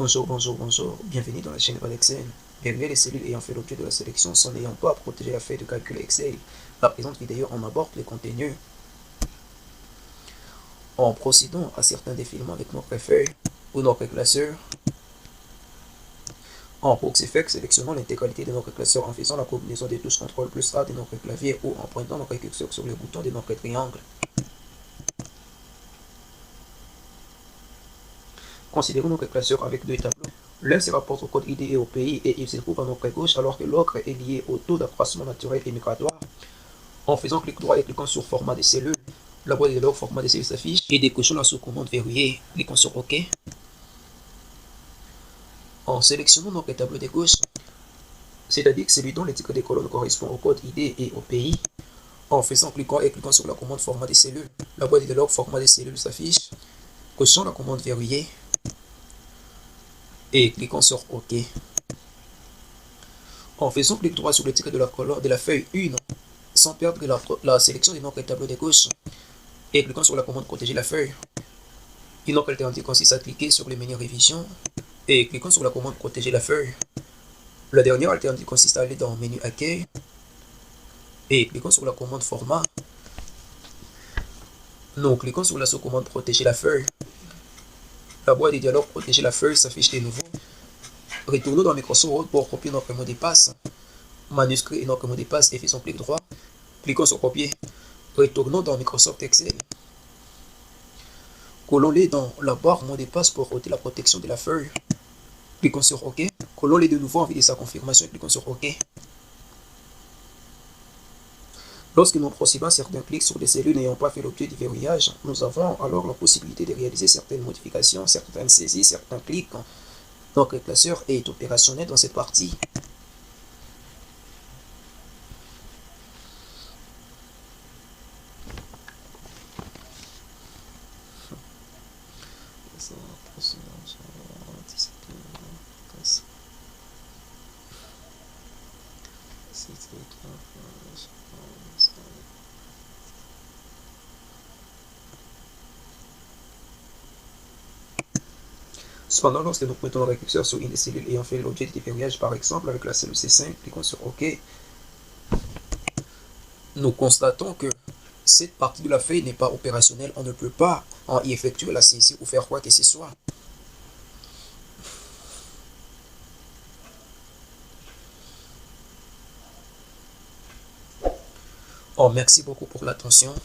Bonjour. Bienvenue dans la chaîne Excel. Bienvenue les cellules ayant fait l'objet de la sélection sans n'ayant pas à protéger la feuille de calcul Excel. La présente vidéo en aborde les contenus en procédant à certains défilements avec notre feuille ou notre classeur. En ProxEffect, sélectionnons l'intégralité de notre classeur en faisant la combinaison des touches CTRL plus A de notre clavier ou en pointant notre curseur sur le bouton de notre triangle. Considérons notre classeur avec deux tableaux. L'un se rapporte au code ID et au pays et il se trouve à notre gauche alors que l'autre est lié au taux d'accroissement naturel et migratoire. En faisant clic droit et cliquant sur format des cellules, la boîte de log format des cellules s'affiche et décochant la sous-commande verrouillée, cliquons sur OK. En sélectionnant notre tableau de gauche, c'est-à-dire celui dont l'étiquette des colonnes correspond au code ID et au pays, en faisant cliquant et cliquant sur la commande format des cellules, la boîte de log format des cellules s'affiche, cochant la commande verrouillée et cliquons sur OK. En faisant clic droit sur l'étiquette de la colonne de la feuille 1, sans perdre la sélection de notre tableau de gauche, et cliquant sur la commande protéger la feuille. Une autre alternative consiste à cliquer sur le menu révision et cliquant sur la commande protéger la feuille. La dernière alternative consiste à aller dans le menu accueil et cliquant sur la commande format. Nous cliquons sur la sous-commande protéger la feuille. La boîte de dialogue protéger la feuille s'affiche de nouveau. Retournons dans Microsoft Word pour copier notre mot de passe. Manuscrit et notre mot de passe et faisons clic droit. Cliquons sur copier. Retournons dans Microsoft Excel. Collons-les dans la barre mot de passe pour ôter la protection de la feuille. Cliquons sur OK. Collons-les de nouveau en vue de sa confirmation et cliquons sur OK. Lorsque nous procédons à certains clics sur des cellules n'ayant pas fait l'objet du verrouillage, nous avons alors la possibilité de réaliser certaines modifications, certaines saisies, certains clics. Notre classeur est opérationnel dans cette partie. Cependant, lorsque nous mettons notre curseur sur une des cellules ayant fait l'objet du verrouillage, par exemple avec la cellule C5, cliquons sur OK, nous constatons que cette partie de la feuille n'est pas opérationnelle. On ne peut pas en y effectuer la saisie ou faire quoi que ce soit. Oh, merci beaucoup pour l'attention.